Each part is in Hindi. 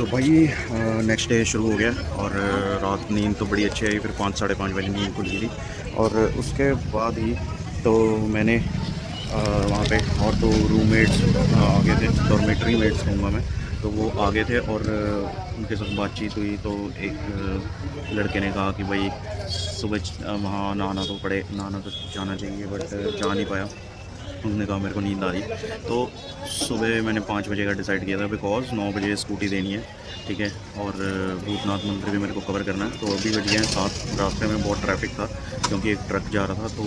तो भाई नेक्स्ट डे शुरू हो गया और रात नींद तो बड़ी अच्छी आई। फिर 5 साढ़े 5 बजे नींद खुल गई थी और उसके बाद ही तो मैंने वहाँ पे और दो रूममेट्स आ गए थे, डॉर्मेटरी मेट्स कहूँगा मैं। तो वो आ गए थे और उनके साथ बातचीत हुई। तो एक लड़के ने कहा कि भाई सुबह वहाँ नहाना तो जाना चाहिए, बट जा नहीं पाया। उसने कहा मेरे को नींद आ रही। तो सुबह मैंने 5 बजे का डिसाइड किया था, बिकॉज़ 9 बजे स्कूटी देनी है, ठीक है। और भूतनाथ मंदिर भी मेरे को कवर करना है। तो अभी बज गए हैं 7। रास्ते में बहुत ट्रैफिक था क्योंकि एक ट्रक जा रहा था। तो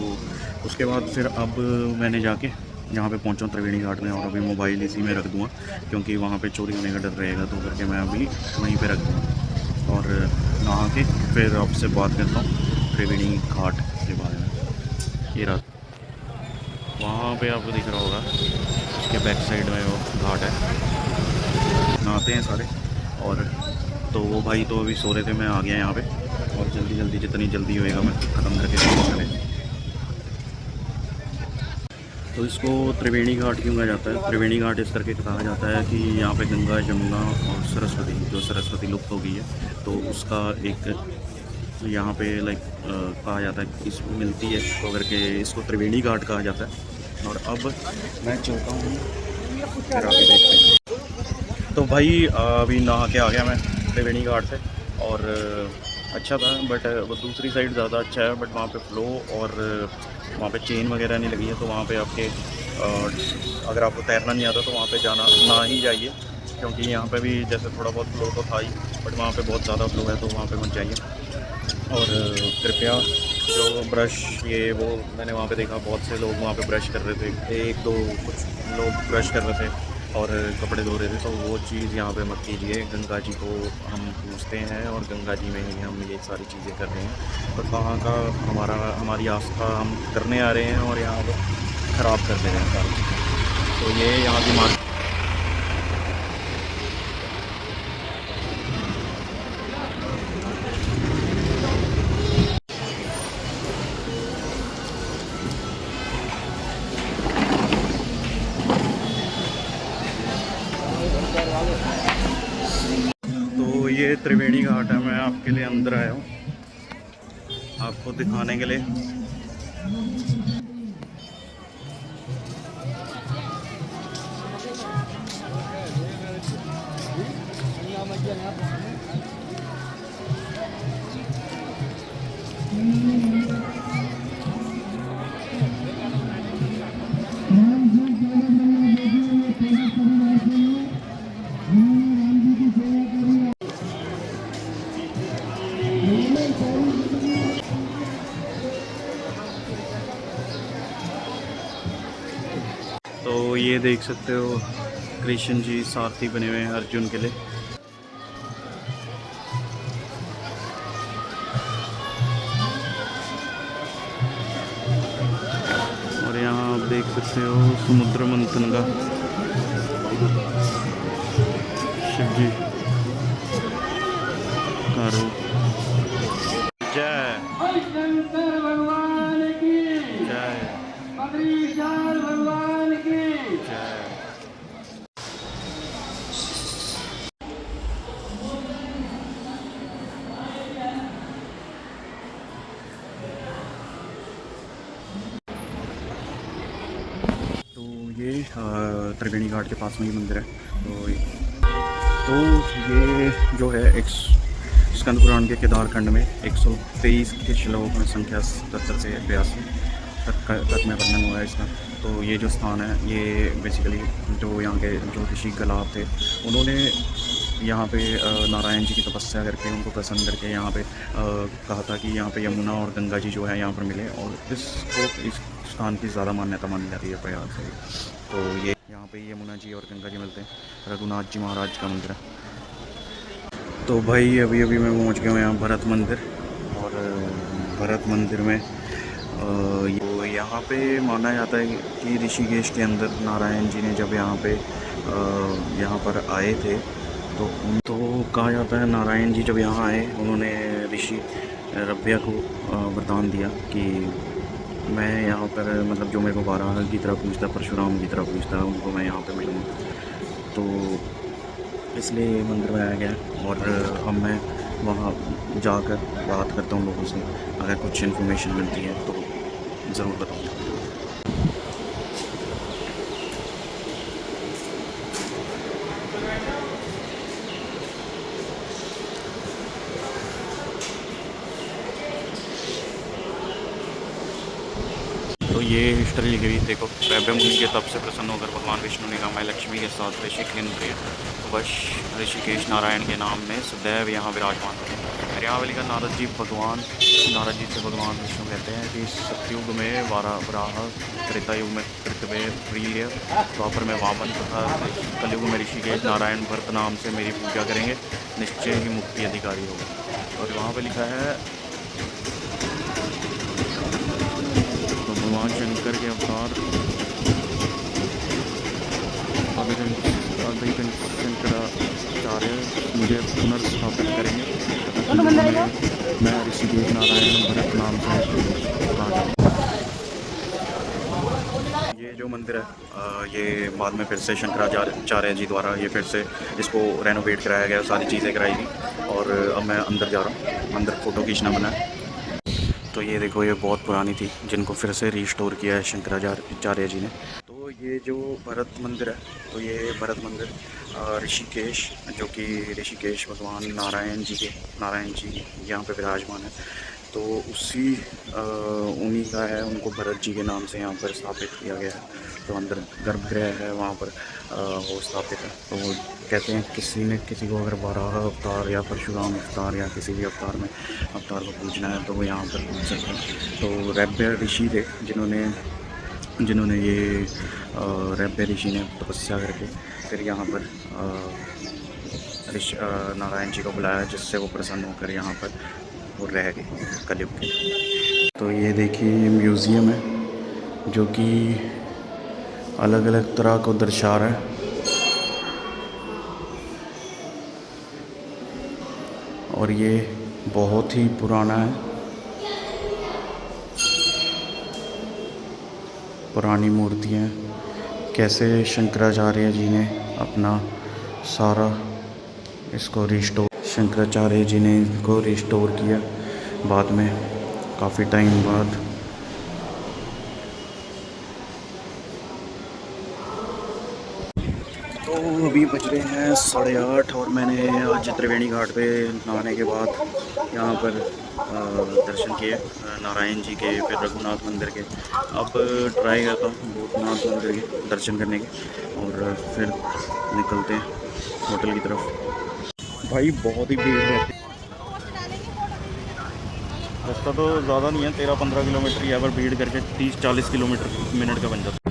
उसके बाद फिर अब मैंने जाके यहाँ पे पहुँचा त्रिवेणी घाट में, और अभी मोबाइल इसी में रख दूँगा क्योंकि वहाँ पे चोरी होने का डर रहेगा। तो करके मैं अभी वहीं पे रख दूँगा और नहा के फिर आपसे बात करता हूँ त्रिवेणी घाट के बारे में। ये रात वहाँ पे आपको दिख रहा होगा, उसके बैक साइड में वो घाट है, नहाते हैं सारे। और तो वो भाई तो अभी सो रहे थे, मैं आ गया यहाँ पे और जल्दी जल्दी जितनी जल्दी होएगा मैं ख़त्म करके चले। तो इसको त्रिवेणी घाट क्यों कहा जाता है? त्रिवेणी घाट इस करके कहा जाता है कि यहाँ पे गंगा, जमुना और सरस्वती, जो सरस्वती लुप्त हो गई है, तो उसका एक यहाँ पे कहा जाता है कि इसमें मिलती है, तो करके इसको त्रिवेणी घाट कहा जाता है। और अब मैं चलता हूँ, फिर आगे देखते हैं। तो भाई अभी नहा के आ गया मैं त्रिवेणी घाट से, और अच्छा था, बट वो दूसरी साइड ज़्यादा अच्छा है। बट वहाँ पे फ़्लो और वहाँ पे चेन वगैरह नहीं लगी है, तो वहाँ पे आपके अगर आपको तैरना नहीं आता तो वहाँ पे जाना ना ही जाइए, क्योंकि यहाँ पे भी जैसे थोड़ा बहुत फ़्लो तो था ही, बट वहाँ पे बहुत ज़्यादा फ़्लो है, तो वहाँ पे मत जाइए। और कृपया जो ब्रश ये वो मैंने वहाँ पे देखा, बहुत से लोग वहाँ पे ब्रश कर रहे थे, एक दो कुछ लोग ब्रश कर रहे थे और कपड़े धो रहे थे। तो वो चीज़ यहाँ पे मत कीजिए। गंगा जी को हम पूजते हैं और गंगा जी में ही हम ये सारी चीज़ें कर रहे हैं। तो कहाँ का हमारी आस्था हम करने आ रहे हैं और यहाँ पे ख़राब कर दे रहे हैं सारी चीज़ें। तो ये यहाँ की मार्केट। तो ये त्रिवेणी घाट है, मैं आपके लिए अंदर आया हूँ आपको दिखाने के लिए। तो ये देख सकते हो कृष्ण जी सारथी बने हुए हैं अर्जुन के लिए। और यहाँ आप देख सकते हो समुद्र मंथन का शिव जी का रूप। जय शंकर भगवान की, जय बद्रीशाल भगवान की। जय। तो ये त्रिवेणी घाट के पास में ही मंदिर है। तो ये जो है एक स्कंद पुराण के केदार खंड में 123 के श्लोक में संख्या 77 से 82 तक में वर्णन हुआ है इसका। तो ये जो स्थान है, ये बेसिकली जो यहाँ के जो ऋषि गलाब थे, उन्होंने यहाँ पे नारायण जी की तपस्या करके उनको प्रसन्न करके यहाँ पे कहा था कि यहाँ पे यमुना और गंगा जी जो है यहाँ पर मिले, और इस स्थान की ज़्यादा मान्यता मानी जाती है प्रयाग से। तो ये यहाँ पे यमुना जी और गंगा जी मिलते हैं। रघुनाथ जी महाराज का मंदिर है। तो भाई अभी अभी मैं पहुँच गया हूँ यहाँ भरत मंदिर। और भरत मंदिर में यहाँ पे माना जाता है कि ऋषिकेश के अंदर नारायण जी ने जब यहाँ पर आए थे, तो कहा जाता है नारायण जी जब यहाँ आए, उन्होंने ऋषि रभ्या को वरदान दिया कि मैं यहाँ पर मतलब जो मेरे को वाराह की तरह पूछता, परशुराम की तरह पूछता, उनको मैं यहाँ पे मिलूँगा। तो इसलिए ये मंदिर बनाया गया है। और अब मैं वहाँ जाकर बात करता हूँ लोगों से, अगर कुछ इन्फॉर्मेशन मिलती है तो ज़रूर बताऊँगा। तो ये हिस्ट्री लिखी हुई देखो, वैभव मुनि के तप से प्रसन्न होकर भगवान विष्णु ने कहा, मैं लक्ष्मी के साथ ऋषिकेन्द्र वश ऋषिकेश नारायण के नाम में सदैव यहाँ विराजमान होते हैं। फिर यहाँ पे लिखा, नारद जी से भगवान विष्णु कहते हैं कि सतयुग में वराह, त्रेता युग में पृथ्वी प्रिय, द्वापर में वामन तथा कलयुग में ऋषिकेश नारायण भरत नाम से मेरी पूजा करेंगे, निश्चय ही मुक्ति अधिकारी होगा। और वहाँ पर लिखा है, तो भगवान शंकर के अवतार शंकराचार्य मुझे पुनर्स्थापित करेंगे तथा मैं ऋषिकेश नारायण भरत नाम से। ये जो मंदिर है ये बाद में फिर से शंकराचार्य जी द्वारा ये फिर से इसको रेनोवेट कराया गया, सारी चीज़ें कराई गई। और अब मैं अंदर जा रहा हूँ, अंदर फ़ोटो खींचना बना है। तो ये देखो, ये बहुत पुरानी थी, जिनको फिर से रिस्टोर किया है शंकराचार्य जी ने। तो ये जो भरत मंदिर है, तो ये भरत मंदिर ऋषिकेश, जो कि ऋषिकेश भगवान नारायण जी यहाँ पे विराजमान है। तो उन्हीं का है, उनको भरत जी के नाम से यहाँ पर स्थापित किया गया है। तो अंदर गर्भगृह है, वहाँ पर वो स्थापित है। तो वो कहते हैं किसी को अगर वराह अवतार या परशुराम अवतार या किसी भी अवतार को पूजना है तो वो यहाँ पर पूज सकते हैं। तो रैब्य ऋषि थे जिन्होंने ये रैब्य ऋषि ने तपस्या करके फिर यहाँ पर नारायण जी को बुलाया, जिससे वो प्रसन्न होकर यहाँ पर वो रह गए कलयुग के। तो ये देखिए, ये म्यूज़ियम है जो कि अलग अलग तरह को दर्शा रहा है। और ये बहुत ही पुराना है, पुरानी मूर्तियाँ। कैसे शंकराचार्य जी ने अपना सारा इसको शंकराचार्य जी ने इनको रिस्टोर किया बाद में, काफ़ी टाइम बाद। तो अभी बज रहे हैं 8:30 और मैंने आज त्रिवेणी घाट पे नहाने के बाद यहाँ पर दर्शन किए नारायण जी के, फिर रघुनाथ मंदिर के। अब ट्राई करता हूँ भूतनाथ मंदिर के दर्शन करने के, और फिर निकलते हैं होटल की तरफ। भाई बहुत ही भीड़ रहती है, रास्ता तो ज़्यादा नहीं है, 13-15 किलोमीटर ही है, पर भीड़ करके 30-40 किलोमीटर मिनट का बन जाता है।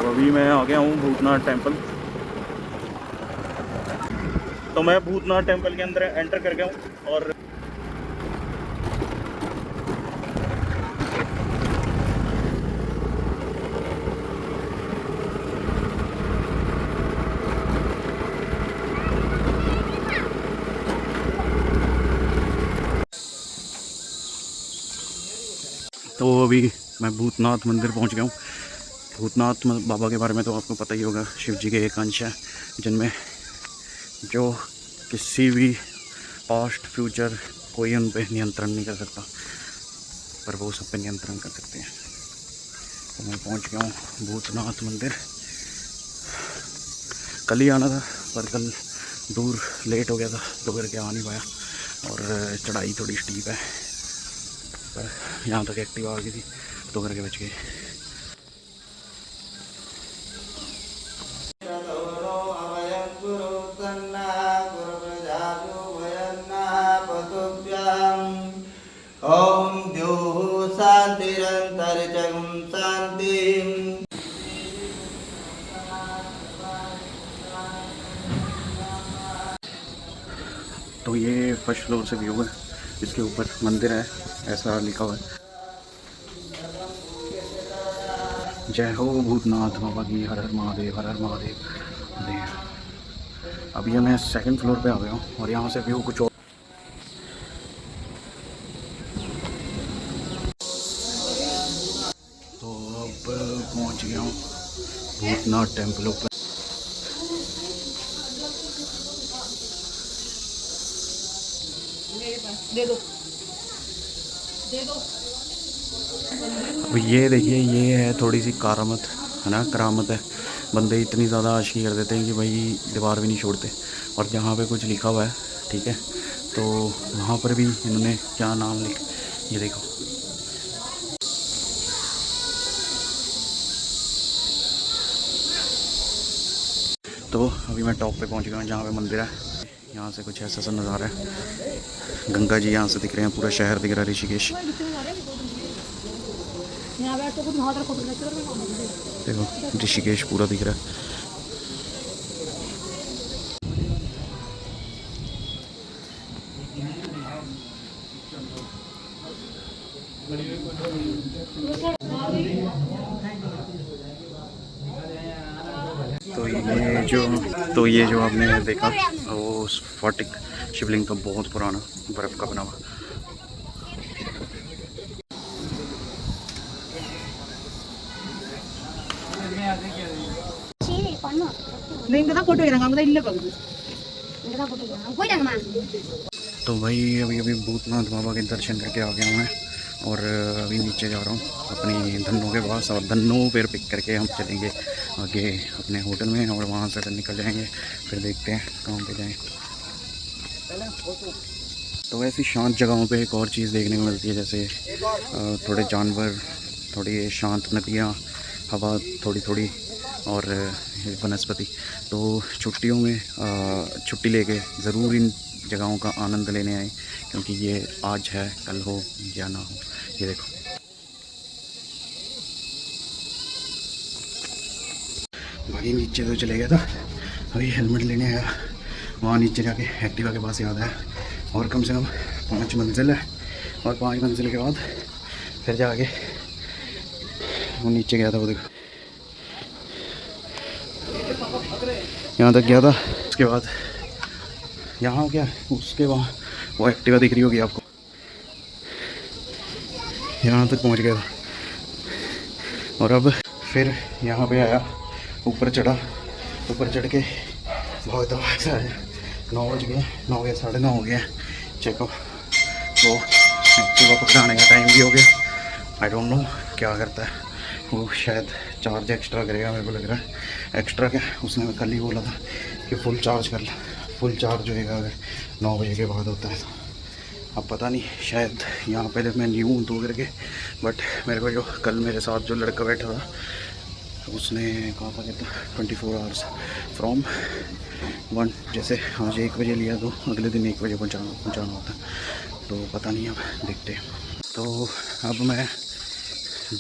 अभी मैं आ गया हूँ भूतनाथ टेंपल। तो मैं भूतनाथ टेंपल के अंदर एंटर कर गया हूँ। और तो अभी मैं भूतनाथ मंदिर पहुँच गया हूँ। भूतनाथ बाबा के बारे में तो आपको पता ही होगा, शिव जी के एक अंश हैं जिनमें जो किसी भी पास्ट फ्यूचर कोई उन पे नियंत्रण नहीं कर सकता, पर वो सब पे नियंत्रण कर सकते हैं। तो मैं पहुंच गया हूँ भूतनाथ मंदिर। कल ही आना था, पर कल दूर लेट हो गया था तो करके आ नहीं पाया, और चढ़ाई थोड़ी स्टीप है, पर यहाँ तक एक्टिव आ गई थी तो करके बच गए। ओम द्योः सा शान्तिरन्तरिक्षं शान्तिम्। तो ये फर्स्ट फ्लोर से व्यू है, इसके ऊपर मंदिर है, ऐसा लिखा हुआ है, जय हो भूतनाथ बाबा की, हर हर महादेव, हर हर महादेव। अभी मैं सेकंड फ्लोर पे आ गया हूँ और यहाँ से व्यू कुछ और। तो अब पहुँच गया हूँ भूतनाथ टेम्पल ऊपर। दे दो दे दो। अब ये देखिए, ये है थोड़ी सी करामत है ना, करामत है। बंदे इतनी ज़्यादा आशिकी कर देते हैं कि भाई दीवार भी नहीं छोड़ते। और जहाँ पे कुछ लिखा हुआ है, ठीक है, तो वहाँ पर भी इन्होंने क्या नाम लिख, ये देखो। तो अभी मैं टॉप पे पहुँच गया हूँ जहाँ पे मंदिर है। यहाँ से कुछ ऐसा सा नज़ारा है, गंगा जी यहाँ से दिख रहे हैं, पूरा शहर दिख रहा है ऋषिकेश। देखो ऋषिकेश पूरा दिख रहा है। तो ये जो आपने देखा वो स्फटिक शिवलिंग का बहुत पुराना बर्फ़ का बना हुआ। फोटो इല്ല പകുതി तो भाई अभी भूतनाथ बाबा के दर्शन करके आ गया हूँ मैं, और अभी नीचे जा रहा हूँ अपनी धन्नों के पास, और धन्नों फिर पिक करके हम चलेंगे आगे अपने होटल में, और वहाँ से फिर निकल जाएंगे। फिर देखते हैं कहाँ पे जाएँ। तो ऐसी शांत जगहों पे एक और चीज़ देखने को मिलती है, जैसे थोड़े जानवर, थोड़ी शांत नदियाँ, हवा थोड़ी थोड़ी, और वनस्पति। तो छुट्टियों में छुट्टी लेके ज़रूर इन जगहों का आनंद लेने आए, क्योंकि ये आज है, कल हो या ना हो। ये देखो, भाई नीचे तो चले गया था, अभी हेलमेट लेने आया, वहाँ नीचे जाके एक्टिवा के पास याद आया, और कम से कम 5 मंजिल है, और 5 मंजिल के बाद फिर जाके वो नीचे गया था। वो देखो यहाँ तक गया था, उसके बाद यहाँ क्या, उसके वहाँ वो एक्टिवा दिख रही होगी आपको, यहाँ तक पहुँच गया था। और अब फिर यहाँ पे आया, ऊपर चढ़ा, ऊपर चढ़ के बहुत दवा से आया। 9 बज गए, 9 या 9:30 हो गया चेकअप। तो एक्टिवा पकड़ाने का टाइम भी हो गया। आई डोंट नो क्या करता है वो, शायद चार्ज एक्स्ट्रा करेगा, मेरे को लग रहा है। एक्स्ट्रा क्या, उसने कल ही बोला था कि फुल चार्ज कर ला। फुल चार्ज होएगा अगर 9 बजे के बाद होता है तो। अब पता नहीं, शायद यहाँ पहले मैं न्यू हूँ तो करके, बट मेरे को जो कल मेरे साथ जो लड़का बैठा था उसने कहा था कहता 24 आवर्स फ्रॉम 1, जैसे आज 1 बजे लिया तो अगले दिन 1 बजे पहुँचाना होता। तो पता नहीं, अब देखते हैं। तो अब मैं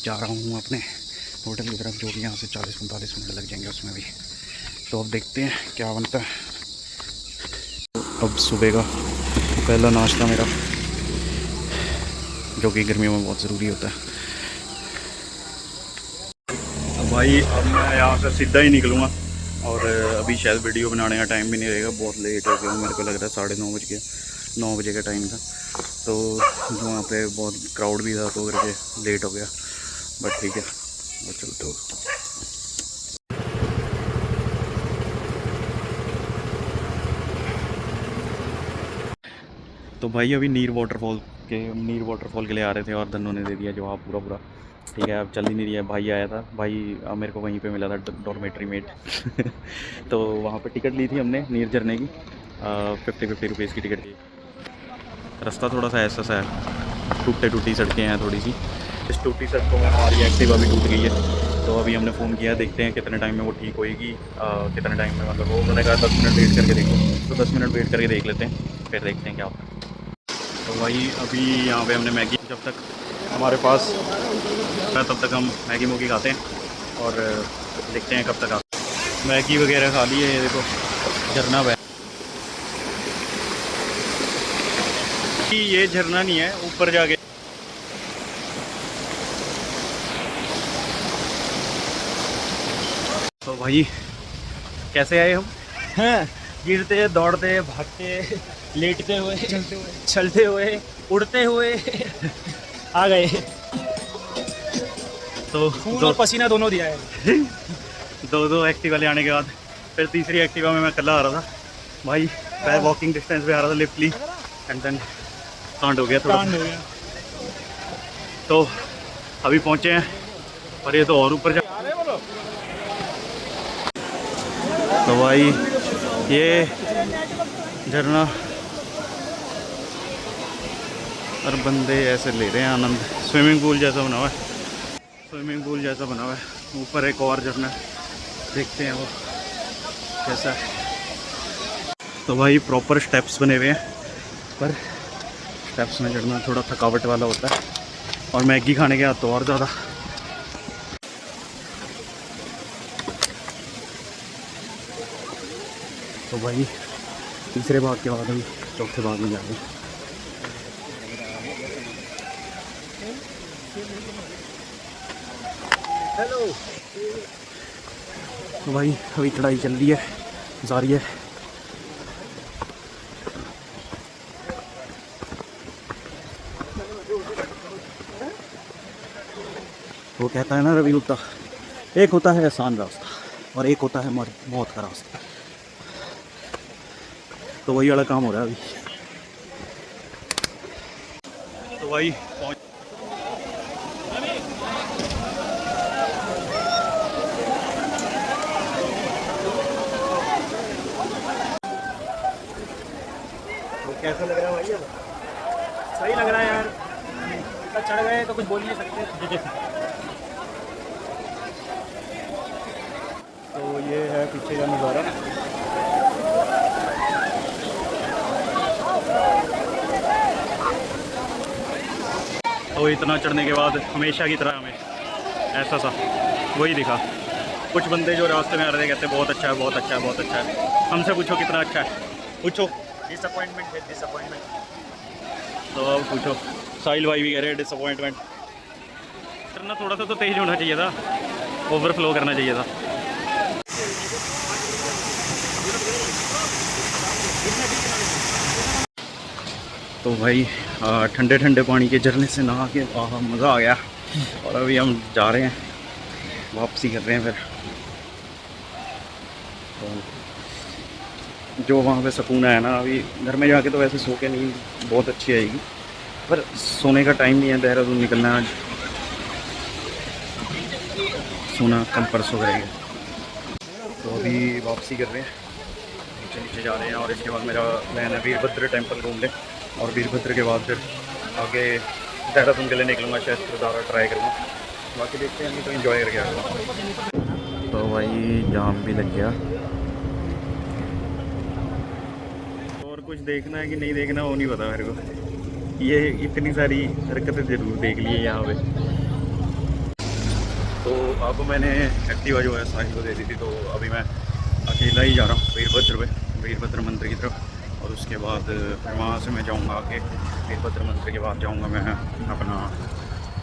जा रहा हूँ अपने होटल की तरफ, जो कि यहाँ से 40-45 मिनट लग जाएंगे उसमें भी। तो अब देखते हैं क्या बनता है। अब सुबह का पहला नाश्ता मेरा, जो कि गर्मियों में बहुत ज़रूरी होता है। अब भाई अब मैं यहाँ से सीधा ही निकलूँगा, और अभी शायद वीडियो बनाने का टाइम भी नहीं रहेगा, बहुत लेट हो गया। मेरे को लग रहा है 9:30 बज गया, 9 बजे का टाइम था। तो वहाँ पे बहुत क्राउड भी था, तो करके लेट हो गया, बट ठीक है, वो चलते हो। तो भाई अभी नीर वाटरफॉल के लिए आ रहे थे, और धन्नों ने दे दिया जवाब पूरा। ठीक है, अब चल ही नहीं रहा है। भाई आया था, भाई मेरे को वहीं पे मिला था, डॉर्मेट्री मेट। तो वहाँ पे टिकट ली थी हमने नीर झरने की, 50 रुपीज़ की टिकट थी। रास्ता थोड़ा सा ऐसा सा है, टूटी सड़कें हैं थोड़ी सी। इस टूटी सड़कों में हमारी एक्टिवा भी टूट गई है। तो अभी हमने फ़ोन किया, देखते हैं कितने टाइम में वो ठीक होएगी, कितने टाइम में, मतलब वो उन्होंने कहा 10 मिनट वेट करके देखो। तो 10 मिनट वेट करके देख लेते हैं, फिर देखते हैं क्या होता है। तो भाई अभी यहाँ पे हमने मैगी, जब तक हमारे पास, तब तक हम मैगी मूगी खाते हैं और देखते हैं कब तक आते हैं। मैगी वगैरह खा ली है, ये देखो झरना बह, ये झरना नहीं है, ऊपर जाके तो भाई कैसे आए हम हैं, गिरते दौड़ते भागते लेटते हुए चलते हुए उड़ते हुए आ गए। तो खून और पसीना दोनों दिया है। दो एक्टिवा ले आने के बाद फिर तीसरी एक्टिवा में मैं अकेला आ रहा था भाई, मैं वॉकिंग डिस्टेंस पे आ रहा था, लिफ्ट ली एंड देन कांड हो गया थोड़ा। कांड हो गया। तो अभी पहुंचे हैं और ये तो और ऊपर जा, तो भाई ये झरना और बंदे ऐसे ले रहे हैं आनंद। स्विमिंग पूल जैसा बना हुआ है, स्विमिंग पूल जैसा बना हुआ है। ऊपर एक और झरना है, देखते हैं वो कैसा है। तो भाई प्रॉपर स्टेप्स बने हुए हैं, पर स्टेप्स में चढ़ना थोड़ा थकावट वाला होता है और मैगी खाने के बाद तो और ज़्यादा। तो भाई तीसरे भाग के बाद हम चौथे भाग में जा रहे हैं। हेलो। तो भाई अभी चढ़ाई चल रही है, जारी है। वो कहता है ना रवि गुप्ता, एक होता है आसान रास्ता और एक होता है मौत का रास्ता। तो वही वाला काम हो रहा है अभी। तो भाई तो कैसा लग रहा है भाई? सही लग रहा है यार, ऊपर चढ़ गए तो कुछ बोल नहीं सकते। तो ये है पीछे का नज़ारा। तो इतना चढ़ने के बाद हमेशा की तरह हमें ऐसा सा वही दिखा। कुछ बंदे जो रास्ते में आ रहे थे कहते बहुत अच्छा है, बहुत अच्छा है, बहुत अच्छा है। हमसे पूछो कितना अच्छा है, पूछो। डिसअपॉइंटमेंट है, डिसअपॉइंटमेंट। तो अब पूछो, साहिल भाई भी कह रहे हैं डिसअपॉइंटमेंट। करना थोड़ा सा तो तेज़ होना चाहिए था, ओवरफ्लो करना चाहिए था। तो भाई ठंडे ठंडे पानी के झरने से नहा के मज़ा आ गया। और अभी हम जा रहे हैं, वापसी कर रहे हैं फिर। तो जो वहाँ पे सुकून है ना, अभी घर में जाके तो वैसे सो के नींद बहुत अच्छी आएगी, पर सोने का टाइम नहीं है। देहरादून निकलना है आज, सोना कल परसों करेंगे। तो अभी वापसी कर रहे हैं, नीचे नीचे जा रहे हैं। और इसके बाद मेरा प्लान है वीरभद्र टेम्पल घूम लें, और वीरभद्र के बाद फिर आगे देहरादून के लिए निकलूँगा। शायद दोबारा ट्राई करूँगा, बाकी देखते हैं। तो एंजॉय करके आऊँगा। तो भाई जाम भी लग गया। और कुछ देखना है कि नहीं देखना वो नहीं पता मेरे को। ये इतनी सारी हरकतें ज़रूर देख ली है यहाँ पे। तो अब मैंने एक्टिवा जो है साहिल को दे दी थी, तो अभी मैं अकेला ही जा रहा हूँ वीरभद्र पे, वीरभद्र मंदिर की तरफ। और उसके बाद फिर वहाँ से मैं जाऊँगा आगे वीरभद्र मंदिर के बाद जाऊँगा मैं अपना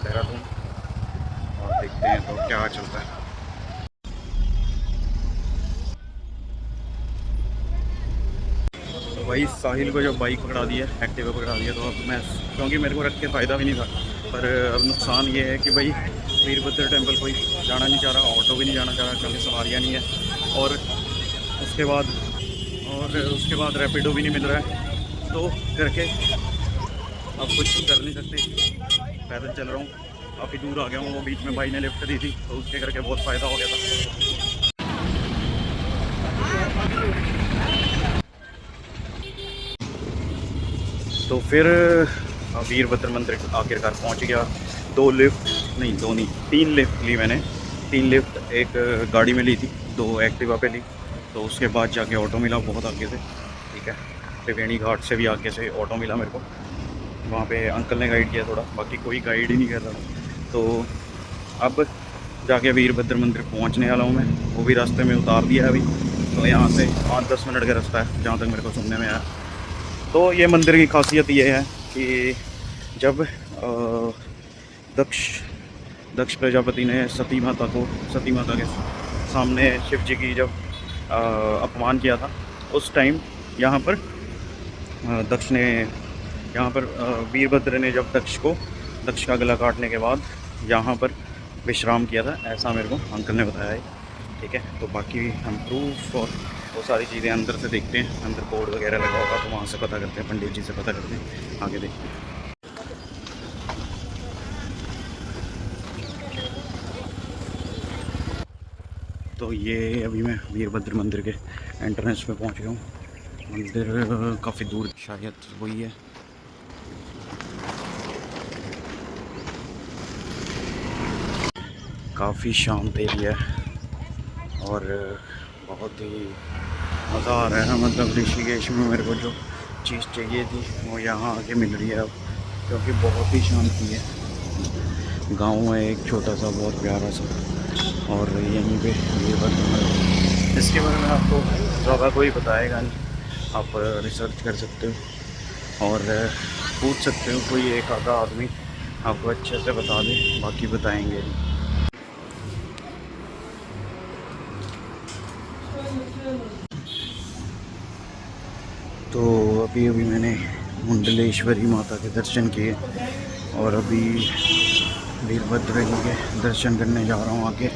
देहरादून, और देखते हैं तो क्या चलता है। तो भाई साहिल को जब बाइक पकड़ा दी है, एक्टिवा पकड़ा दिया, तो अब मैं, क्योंकि मेरे को रख के फ़ायदा भी नहीं था, पर अब नुकसान ये है कि भाई वीरभद्र टेम्पल कोई जाना नहीं चाह रहा, ऑटो भी नहीं जाना चाह रहा क्योंकि सवारियाँ नहीं है। और उसके बाद रैपिडो भी नहीं मिल रहा है, तो करके अब कुछ कर नहीं सकते। पैदल चल रहा हूँ, काफ़ी दूर आ गया हूँ। वो बीच में भाई ने लिफ्ट दी थी, तो उसके करके बहुत फ़ायदा हो गया था। तो फिर वीरभद्र मंदिर आखिरकार पहुँच गया। 3 लिफ्ट ली मैंने। 3 लिफ्ट एक गाड़ी में ली थी, 2 एक्टिवा पे ली। तो उसके बाद जाके ऑटो मिला बहुत आगे से, ठीक है। त्रिवेणी घाट से भी आगे से ऑटो मिला मेरे को। वहाँ पे अंकल ने गाइड किया थोड़ा, बाकी कोई गाइड ही नहीं कर रहा था। तो अब जाके वीरभद्र मंदिर पहुँचने वाला हूँ मैं, वो भी रास्ते में उतार दिया है अभी। तो यहाँ से 5-10 मिनट का रास्ता है जहाँ तक मेरे को सुनने में आया। तो ये मंदिर की खासियत ये है कि जब दक्ष प्रजापति ने सती माता के सामने शिव जी की जब अपमान किया था, उस टाइम यहाँ पर दक्ष ने वीरभद्र ने जब दक्ष का गला काटने के बाद यहाँ पर विश्राम किया था, ऐसा मेरे को अंकल ने बताया है। ठीक है, तो बाकी हम प्रूफ और वो सारी चीज़ें अंदर से देखते हैं, अंदर बोर्ड वगैरह लगा होगा तो वहाँ से पता करते हैं, पंडित जी से पता करते हैं, आगे देखते हैं। तो ये अभी मैं वीरभद्र मंदिर के एंट्रेंस पे पहुँच गया हूँ। मंदिर काफ़ी दूर, शायद वही है। काफ़ी शांत एरिया है और बहुत ही मज़ा आ रहा है। मतलब ऋषिकेश में मेरे को जो चीज़ चाहिए थी वो यहाँ आके मिल रही है अब, क्योंकि बहुत ही शांति है। गांव है एक छोटा सा, बहुत प्यारा सा, और यहीं पे वीरभद्र मंदिर, इसके बारे में आपको ज़्यादा कोई बताएगा नहीं। आप रिसर्च कर सकते हो और पूछ सकते हो, कोई एक आधा आदमी आपको अच्छे से बता दे, बाकी बताएंगे। तो अभी मैंने मुंडलेश्वरी माता के दर्शन किए और अभी वीरभद्र जी के दर्शन करने जा रहा हूँ आगे।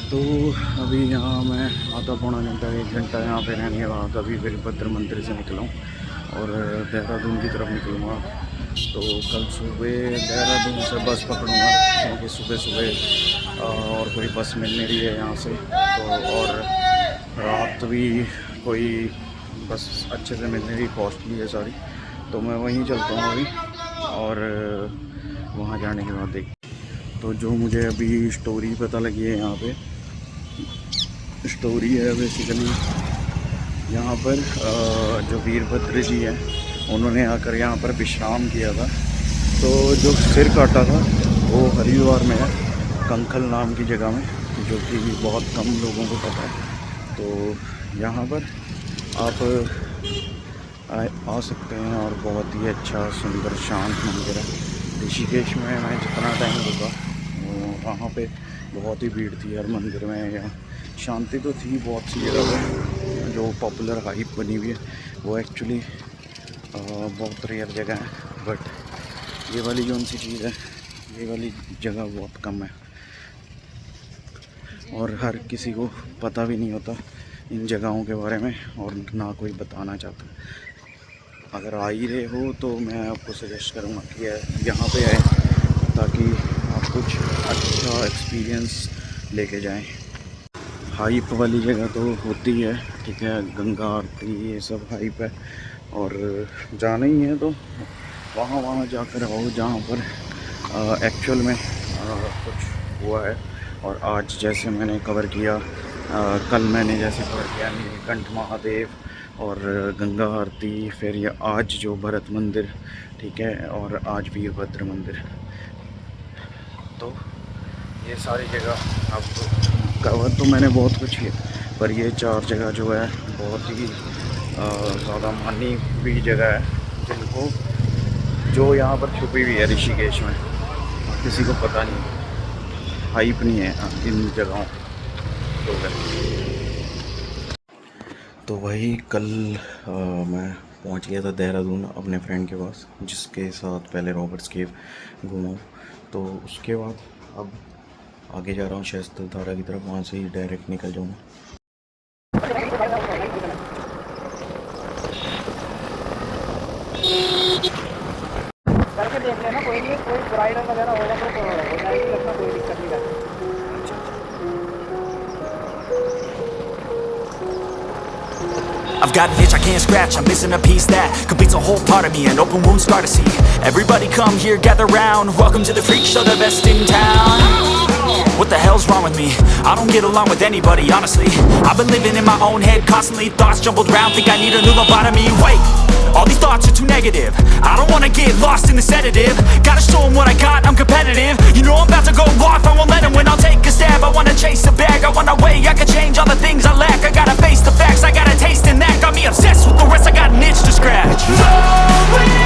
तो अभी यहाँ मैं आधा पौना घंटा 1 घंटा यहाँ पे रहने के बाद अभी वीरभद्र मंदिर से निकला हूँ और देहरादून की तरफ निकलूँगा। तो कल सुबह देहरादून से बस पकड़ूँगा, क्योंकि सुबह और कोई बस मिल नहीं रही है यहाँ से। तो और रात भी कोई बस अच्छे से मिल नहीं रही, कॉस्टली है सारी। तो मैं वहीं चलता हूँ अभी और वहाँ जाने के बाद देख। तो जो मुझे अभी स्टोरी पता लगी है, यहाँ पे स्टोरी है बेसिकली, यहाँ पर जो वीरभद्र जी हैं उन्होंने आकर यहाँ पर विश्राम किया था। तो जो सिर काटा था वो हरिद्वार में है, कंखल नाम की जगह में, जो कि बहुत कम लोगों को पता है। तो यहाँ पर आप आ सकते हैं और बहुत ही अच्छा सुंदर शांत मंदिर है। ऋषिकेश में मैं जितना टाइम रुका वहाँ पे बहुत ही भीड़ थी हर मंदिर में। यहाँ शांति तो थी बहुत सी जगह पे, जो पॉपुलर हाइप बनी हुई है वो एक्चुअली बहुत रेयर जगह है, बट ये वाली कौन सी चीज़ है, ये वाली जगह बहुत कम है और हर किसी को पता भी नहीं होता इन जगहों के बारे में और ना कोई बताना चाहता। अगर आ ही रहे हो तो मैं आपको सजेस्ट करूँगा कि यहाँ पे आए, ताकि आप कुछ अच्छा एक्सपीरियंस लेके जाएं। हाइप वाली जगह तो होती है, ठीक है, गंगा आरती ये सब हाइप है, और जाना ही है तो वहाँ जाकर आओ जहाँ पर एक्चुअल में कुछ हुआ है। और आज जैसे मैंने कवर किया, कल मैंने जैसे कवर किया नीलकंठ महादेव और गंगा आरती, फिर ये आज जो भरत मंदिर, ठीक है, और आज वीरभद्र मंदिर। तो ये सारी जगह आपको कवर तो मैंने बहुत कुछ किया, पर ये 4 जगह जो है बहुत ही ज़्यादा मानी हुई जगह है, जिनको जो यहाँ पर छुपी हुई है ऋषिकेश में, किसी को पता नहीं, हाइप नहीं है इन जगहों तो वही कल मैं पहुँच गया था देहरादून अपने फ्रेंड के पास, जिसके साथ पहले रॉबर्ट्स केव घूमा। तो उसके बाद अब आगे जा रहा हूँ शहस्तधारा की तरफ, वहाँ से ही डायरेक्ट निकल जाऊँगा। करके देख लेना, कोई नहीं, कोई ब्राइडल वगैरह होगा तो हो जाएगी, लगना कोई दिक्कत नहीं रहती। I've got an itch I can't scratch, I'm missing a piece that completes a whole part of me, an open wound scar to see. Everybody come here, gather round, welcome to the freak show, the best in town. What the hell's wrong with me? I don't get along with anybody, honestly. I've been living in my own head constantly, thoughts jumbled round, think I need a new lobotomy. Wait, all these thoughts are too negative, I don't wanna get lost in the sedative. Gotta show them what I got, I'm competitive. You know I'm about to go off, I won't let them win, I'll take a stab. I wanna chase a bag, I want a way, I can change all the things I lack. I gotta face the facts, I got a taste in that. Got me obsessed with the rest, I got an itch to scratch. Going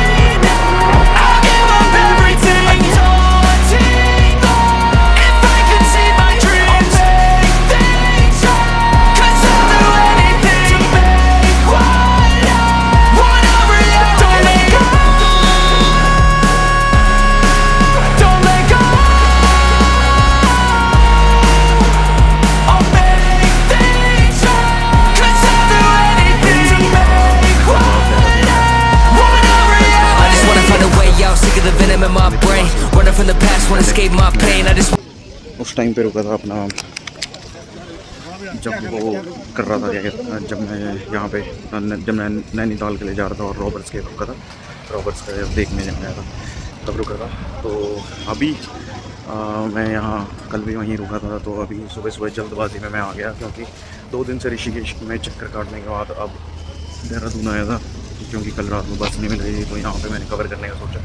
I'll give up everything, daunting if I can see my dreams. I'll make things right, 'cause I'll do anything to make what I want a reality. Don't let go, don't let go. I'll make things right, 'cause I'll do anything to make what I want a reality. I just wanna find a way out, sick of the venom in my brain. Running from the past, wanna escape my pain. I just उस टाइम पे रुका था अपना, जब वो कर रहा था क्या कहते हैं, जब मैं यहाँ पे जब मैं नैनीताल के लिए जा रहा था और रॉबर्ट्स के रुका था, रॉबर्ट्स का देखने जाया था तब रुका था। तो अभी मैं यहाँ कल भी वहीं रुका था, तो अभी सुबह सुबह जल्दबाजी में मैं आ गया, क्योंकि 2 दिन से ऋषिकेश में चक्कर काटने के बाद अब देहरादून आया था, क्योंकि कल रात में बस नहीं मिल रही थी, तो यहाँ पे मैंने कवर करने का सोचा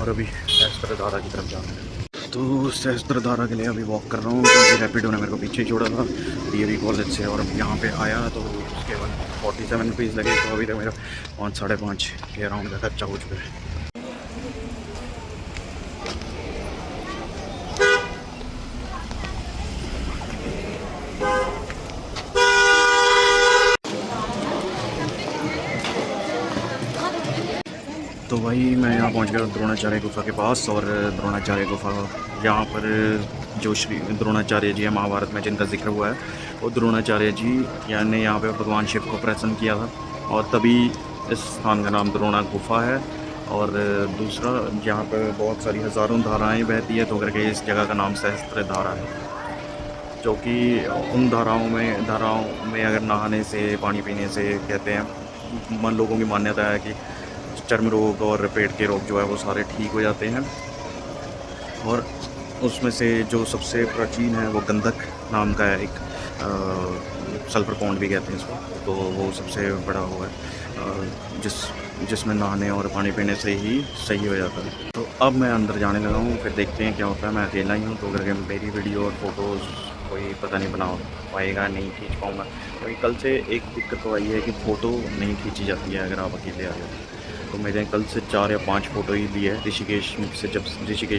और अभी सहस्त्रधारा की तरफ जा रहा है। तो सहस्त्रधारा के लिए अभी वॉक कर रहा हूँ, क्योंकि रैपिडो ने मेरे को पीछे छोड़ा था DAV कॉलेज से, और अभी यहाँ पे आया तो उसके बाद 47 रुपीज़ लगे, तो अभी तक मेरा 5-5.5 के अराउंड का खर्चा हो चुका है। तो भाई मैं यहाँ पहुँच गया द्रोणाचार्य गुफा के पास, और द्रोणाचार्य गुफा यहाँ पर जो श्री द्रोणाचार्य जी है महाभारत में जिनका जिक्र हुआ है, वो द्रोणाचार्य जी यानी यहाँ पे भगवान शिव को प्रसन्न किया था, और तभी इस स्थान का नाम द्रोणा गुफा है। और दूसरा, यहाँ पर बहुत सारी हज़ारों धाराएं बहती है, तो करके इस जगह का नाम सहस्त्रधारा है, जो कि उन धाराओं में अगर नहाने से, पानी पीने से कहते हैं, लोगों की मान्यता है कि चर्म रोग और पेट के रोग जो है वो सारे ठीक हो जाते हैं। और उसमें से जो सबसे प्राचीन है वो गंधक नाम का है, एक सल्फर पॉन्ड भी कहते हैं इसको, तो वो सबसे बड़ा वो है जिसमें नहाने और पानी पीने से ही सही हो जाता है। तो अब मैं अंदर जाने लगा हूँ, फिर देखते हैं क्या होता है। मैं अकेला ही हूँ, तो अगर मेरी वीडियो और फोटोज़ कोई पता नहीं बना पाएगा, नहीं खींच पाऊँगा, क्योंकि कल से एक दिक्कत तो आई है कि फ़ोटो नहीं खींची जाती है अगर आप अकेले आ जाओ। तो मैंने कल से 4 या 5 फ़ोटो ही ली है ऋषिकेश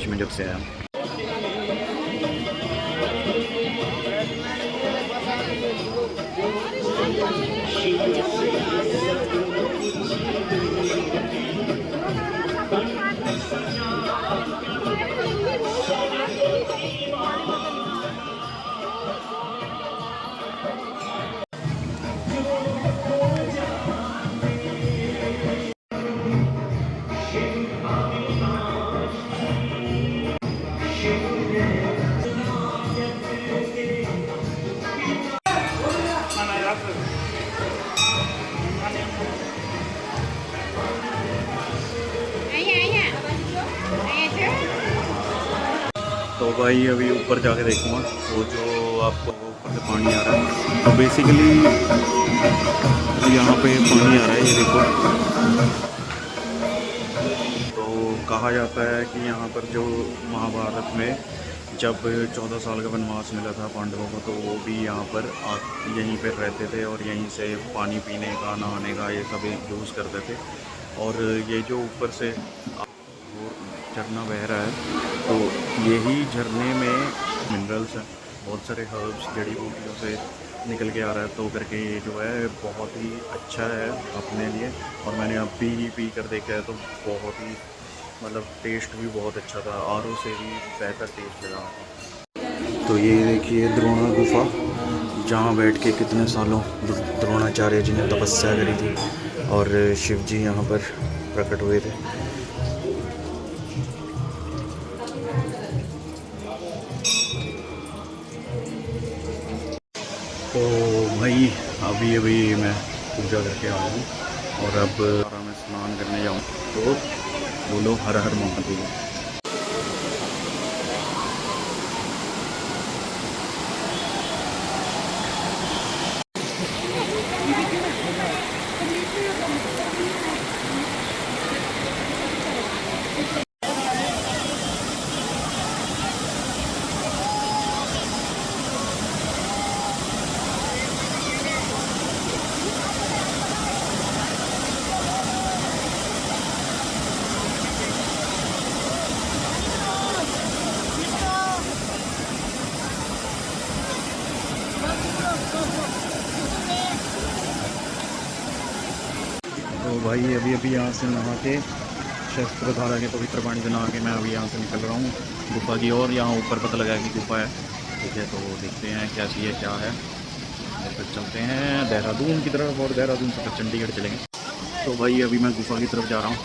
में जब से आया। तो भाई अभी ऊपर जाके देखूँगा, वो जो आपको ऊपर से पानी आ रहा है, तो बेसिकली यहाँ पे पानी आ रहा है, ये देखो। तो कहा जाता है कि यहाँ पर जो महाभारत में जब 14 साल का वनवास मिला था पांडवों को, तो वो भी यहाँ पर यहीं पर रहते थे और यहीं से पानी पीने का, नहाने का ये सब यूज़ करते थे। और ये जो ऊपर से झरना बह रहा है, तो यही झरने में मिनरल्स हैं, बहुत सारे हर्ब्स, जड़ी बूटियों से निकल के आ रहा है, तो करके ये जो है बहुत ही अच्छा है अपने लिए। और मैंने अभी ही पी कर देखा है, तो बहुत ही मतलब टेस्ट भी बहुत अच्छा था, RO से भी बेहतर टेस्ट लगा था। तो ये देखिए द्रोणा गुफा, जहाँ बैठ के कितने सालों द्रोणाचार्य जी ने तपस्या करी थी और शिव जी यहाँ पर प्रकट हुए थे। तो भाई अभी अभी मैं पूजा करके आया हूँ और अब मैं स्नान करने जाऊँ। तो बोलो हर हर महादेव। तो भाई अभी अभी यहाँ से नहा के शस्त्र धारा के पवित्र पानी से नहा के मैं अभी यहाँ से निकल रहा हूँ गुफा की ओर। यहाँ ऊपर पता लगा कि गुफा है, ठीक है। तो देखते हैं क्या चीज़ है, क्या है। फिर चलते हैं देहरादून की तरफ और देहरादून से फिर चंडीगढ़ चलेंगे। तो भाई अभी मैं गुफा की तरफ जा रहा हूँ।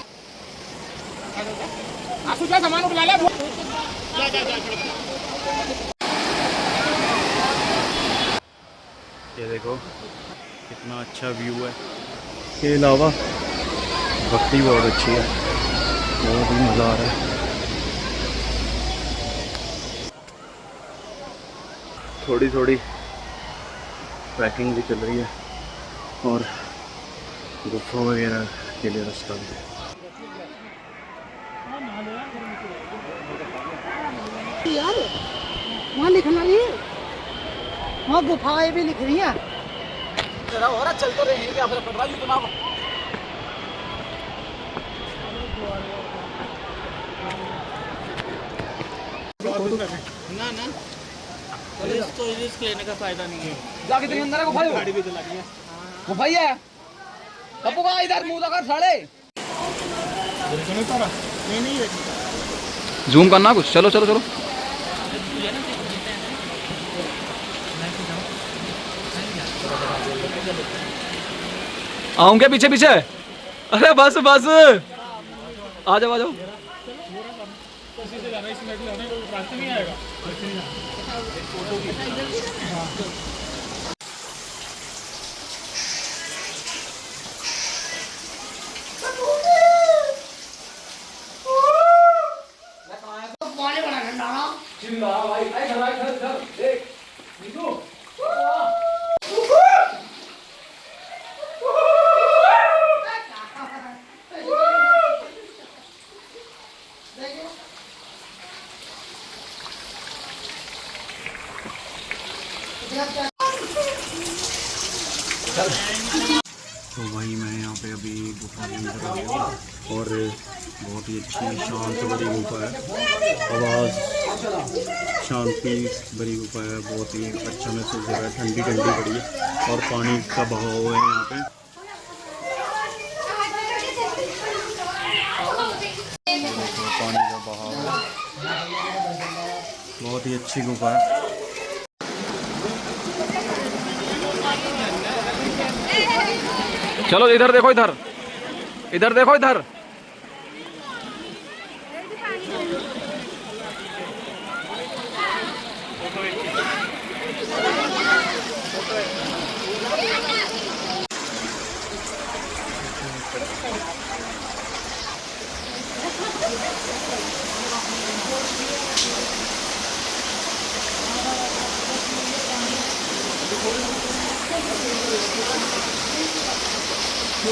ये देखो कितना अच्छा व्यू है। इसके अलावा भक्ति बहुत अच्छी है, बहुत ही मज़ा आ रहा है। थोड़ी थोड़ी ट्रैकिंग भी चल रही है और गुफा वगैरह के लिए रास्ता भी है। यार वहाँ लिखना नहीं है, वहाँ गुफाएं भी लिख रही हैं। हो रहा चल तो रहे हैं, क्या फर्क पड़ रहा है जनाब। ना ना तो रिस्क लेने का फायदा नहीं है। जाके तेरे अंदर गुफा है, गाड़ी भी चला दी है। गुफा ही है अपू का इधर मुंह लगा साले। नहीं जूम करना कुछ। चलो चलो चलो आऊं क्या पीछे पीछे? अरे बस बस आ जाओ आ जाओ। तो भाई मैं यहाँ पे अभी गुफा के अंदर आ गया और बहुत ही अच्छी शांत भरी गुफा है। आवाज़ शांति भरी गुफा है, बहुत ही अच्छा महसूस हो रहा है। ठंडी ठंडी पड़ी है और पानी का बहाव है यहाँ पे। तो पानी का बहाव है, बहुत ही अच्छी गुफा है। चलो इधर देखो, इधर इधर देखो, इधर तो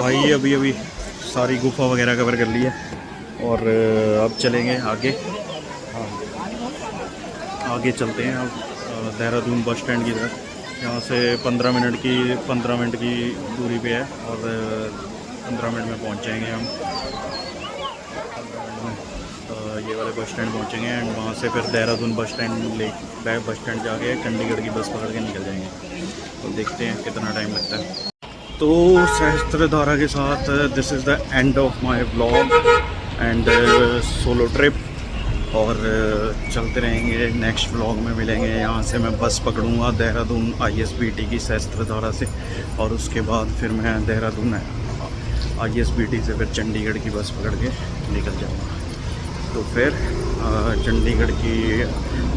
भाई अभी अभी सारी गुफा वगैरह कवर कर ली है और अब चलेंगे आगे। हाँ आगे चलते हैं अब देहरादून बस स्टैंड की तरफ। यहाँ से 15 मिनट की दूरी पे है और 15 मिनट में पहुँच जाएंगे हम। ये वाले बस स्टैंड पहुँचेंगे एंड वहाँ से फिर देहरादून बस स्टैंड जाके चंडीगढ़ की बस पकड़ के निकल जाएंगे। तो देखते हैं कितना टाइम लगता है। तो सहस्त्रधारा के साथ this is the end of my vlog and solo trip. और चलते रहेंगे, नेक्स्ट व्लॉग में मिलेंगे। यहाँ से मैं बस पकड़ूंगा देहरादून ISBT की सहस्त्रधारा से, और उसके बाद फिर मैं देहरादून ISBT से फिर चंडीगढ़ की बस पकड़ के निकल जाऊँगा। तो फिर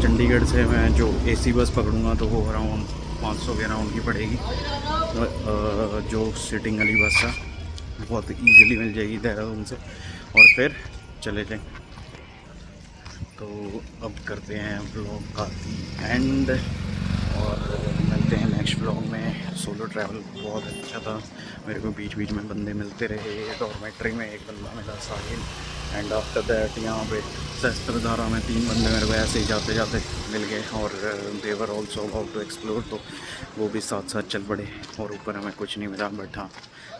चंडीगढ़ से मैं जो AC बस पकड़ूंगा तो वो अराउंड 500 के अराउंड की पड़ेगी। जो सीटिंग वाली बस है बहुत ईजीली मिल जाएगी देहरादून से, और फिर चले जाएंगे। तो अब करते हैं व्लॉग का एंड और मिलते हैं नेक्स्ट व्लॉग में। सोलो ट्रैवल बहुत अच्छा था, मेरे को बीच बीच में बंदे मिलते रहे। डॉर्मेट्री में एक बंदा मिला साहिल, एंड आफ्टर दैट यहाँ पे सहस्त्रधारा में 3 बंदे मेरे को ऐसे ही जाते जाते मिल गए, और they were also about to explore, तो वो भी साथ साथ चल पड़े। और ऊपर हमें कुछ नहीं मिला, बट हाँ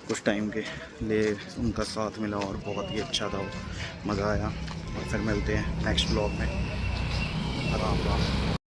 कुछ टाइम के लिए उनका साथ मिला और बहुत ही अच्छा था, वो मज़ा आया। और फिर मिलते हैं नेक्स्ट व्लॉग में। राम राम।